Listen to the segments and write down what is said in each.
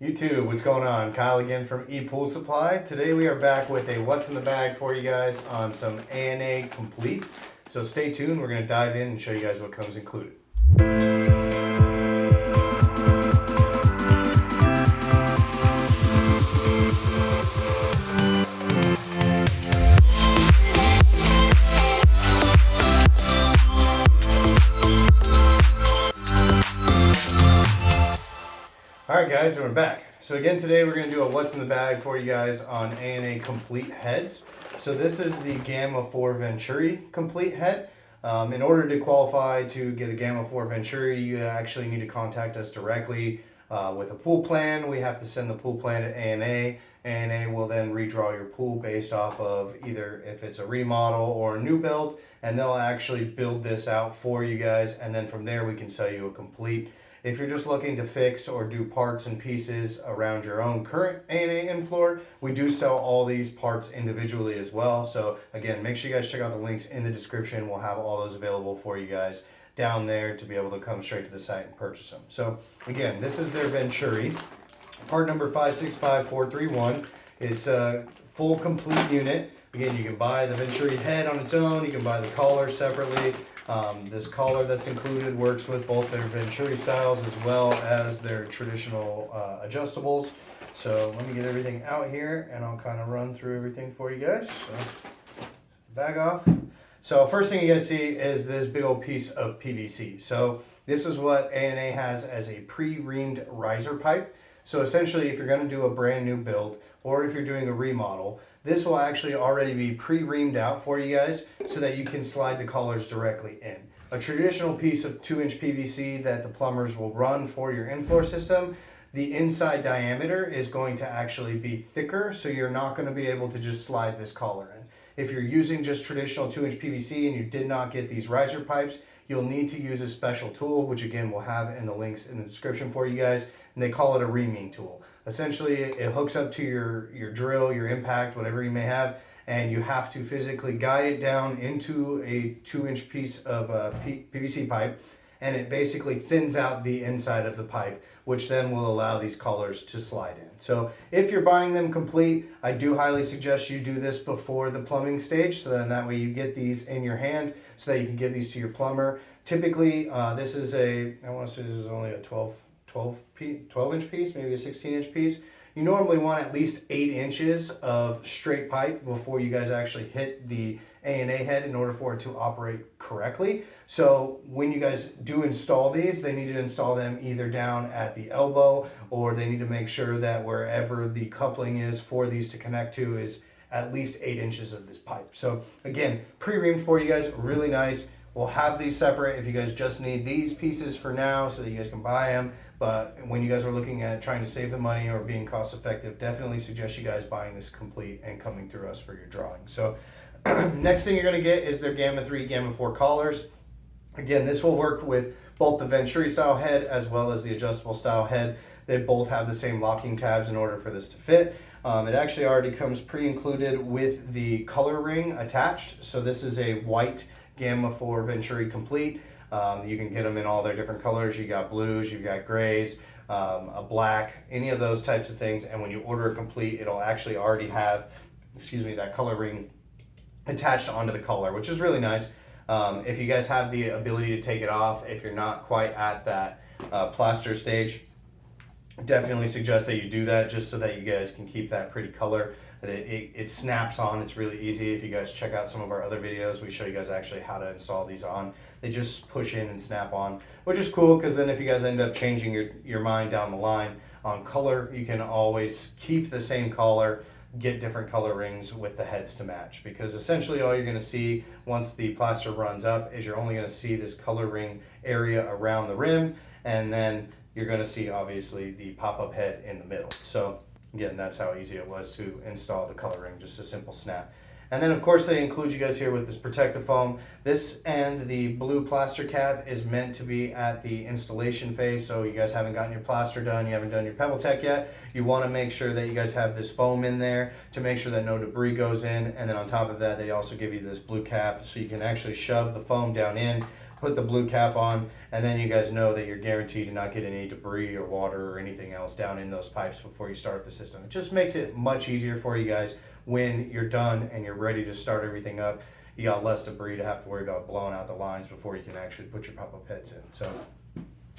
YouTube, what's going on? Kyle again from ePoolSupply. Today we are back with a what's in the bag for you guys on some A&A completes. So stay tuned, we're going to dive in and show you guys what comes included. Alright guys, so we're back. So again today we're going to do a what's in the bag for you guys on A&A complete heads. So this is the Gamma 4 Venturi complete head. In order to qualify to get a Gamma 4 Venturi, you actually need to contact us directly with a pool plan. We have to send the pool plan to A&A. A&A will then redraw your pool based off of either if it's a remodel or a new build, and they'll actually build this out for you guys, and then from there we can sell you a complete. If you're just looking to fix or do parts and pieces around your own current A&A in-floor, we do sell all these parts individually as well. So again, make sure you guys check out the links in the description. We'll have all those available for you guys down there to be able to come straight to the site and purchase them. So again, this is their Venturi, part number 565431. It's a full complete unit. Again, you can buy the Venturi head on its own, you can buy the collar separately. This collar that's included works with both their Venturi styles as well as their traditional adjustables. So let me get everything out here and I'll kind of run through everything for you guys. So, bag off. So first thing you guys see is this big old piece of PVC. So this is what A&A has as a pre-reamed riser pipe. So essentially if you're going to do a brand new build or if you're doing a remodel, this will actually already be pre-reamed out for you guys so that you can slide the collars directly in. A traditional piece of 2-inch PVC that the plumbers will run for your in-floor system, the inside diameter is going to actually be thicker, so you're not going to be able to just slide this collar in. If you're using just traditional 2-inch PVC and you did not get these riser pipes, you'll need to use a special tool, which again we'll have in the links in the description for you guys, and they call it a Reming Tool. Essentially, it hooks up to your drill, your impact, whatever you may have, and you have to physically guide it down into a 2-inch piece of PVC pipe, and it basically thins out the inside of the pipe, which then will allow these collars to slide in. So if you're buying them complete, I do highly suggest you do this before the plumbing stage, so then that way you get these in your hand so that you can give these to your plumber. Typically, this is I want to say this is only a 12-inch piece, maybe a 16-inch piece. You normally want at least 8 inches of straight pipe before you guys actually hit the A&A head in order for it to operate correctly. So when you guys do install these, they need to install them either down at the elbow, or they need to make sure that wherever the coupling is for these to connect to is at least 8 inches of this pipe. So again, pre-reamed for you guys, really nice. We'll have these separate if you guys just need these pieces for now so that you guys can buy them. But when you guys are looking at trying to save the money or being cost effective, definitely suggest you guys buying this complete and coming through us for your drawing. So next thing you're going to get is their Gamma 3, Gamma 4 collars. Again, this will work with both the Venturi style head as well as the adjustable style head. They both have the same locking tabs in order for this to fit. It actually already comes pre-included with the color ring attached. So this is a white Gamma 4 Venturi complete. You can get them in all their different colors. You got blues, you've got grays, a black, any of those types of things. And when you order a complete, it'll actually already have, that color ring attached onto the collar, which is really nice. If you guys have the ability to take it off, if you're not quite at that plaster stage, definitely suggest that you do that just so that you guys can keep that pretty color. It snaps on. It's really easy. If you guys check out some of our other videos, we show you guys actually how to install these on. They just push in and snap on, which is cool because then if you guys end up changing your mind down the line on color, you can always keep the same color, get different color rings with the heads to match, because essentially all you're going to see once the plaster runs up is you're only going to see this color ring area around the rim, and then you're going to see obviously the pop-up head in the middle. So again, that's how easy it was to install the color ring, just a simple snap. And then of course they include you guys here with this protective foam. This and the blue plaster cap is meant to be at the installation phase, so you guys haven't gotten your plaster done, you haven't done your Pebble Tech yet. You want to make sure that you guys have this foam in there to make sure that no debris goes in, and then on top of that they also give you this blue cap so you can actually shove the foam down in, put the blue cap on, and then you guys know that you're guaranteed to not get any debris or water or anything else down in those pipes before you start up the system. It just makes it much easier for you guys when you're done and you're ready to start everything up. You got less debris to have to worry about blowing out the lines before you can actually put your pop-up heads in. So,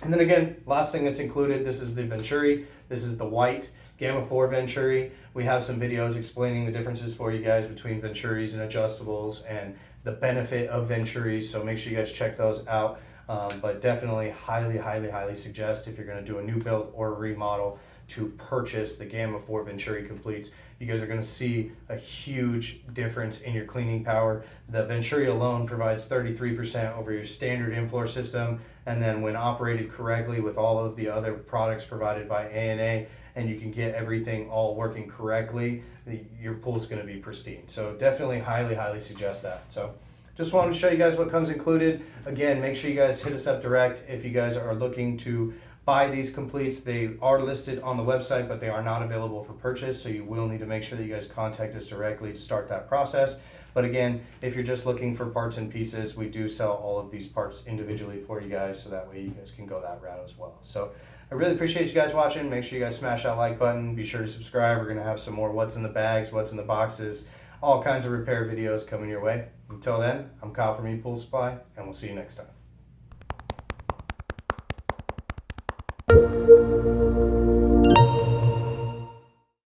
and then again, last thing that's included, this is the Venturi. This is the white Gamma 4 Venturi. We have some videos explaining the differences for you guys between Venturis and adjustables and the benefit of Venturis, so make sure you guys check those out. But definitely highly suggest, if you're going to do a new build or a remodel, to purchase the Gamma 4 Venturi completes. You guys are going to see a huge difference in your cleaning power. The Venturi alone provides 33% over your standard in-floor system, and then when operated correctly with all of the other products provided by A&A, and you can get everything all working correctly, your pool's going to be pristine. So definitely highly suggest that. So just wanted to show you guys what comes included. Again, make sure you guys hit us up direct if you guys are looking to buy these completes. They are listed on the website, but they are not available for purchase, so you will need to make sure that you guys contact us directly to start that process. But again, if you're just looking for parts and pieces, we do sell all of these parts individually for you guys, so that way you guys can go that route as well. So I really appreciate you guys watching. Make sure you guys smash that like button. Be sure to subscribe. We're going to have some more what's in the bags, what's in the boxes, all kinds of repair videos coming your way. Until then, I'm Kyle from ePoolSupply, and we'll see you next time.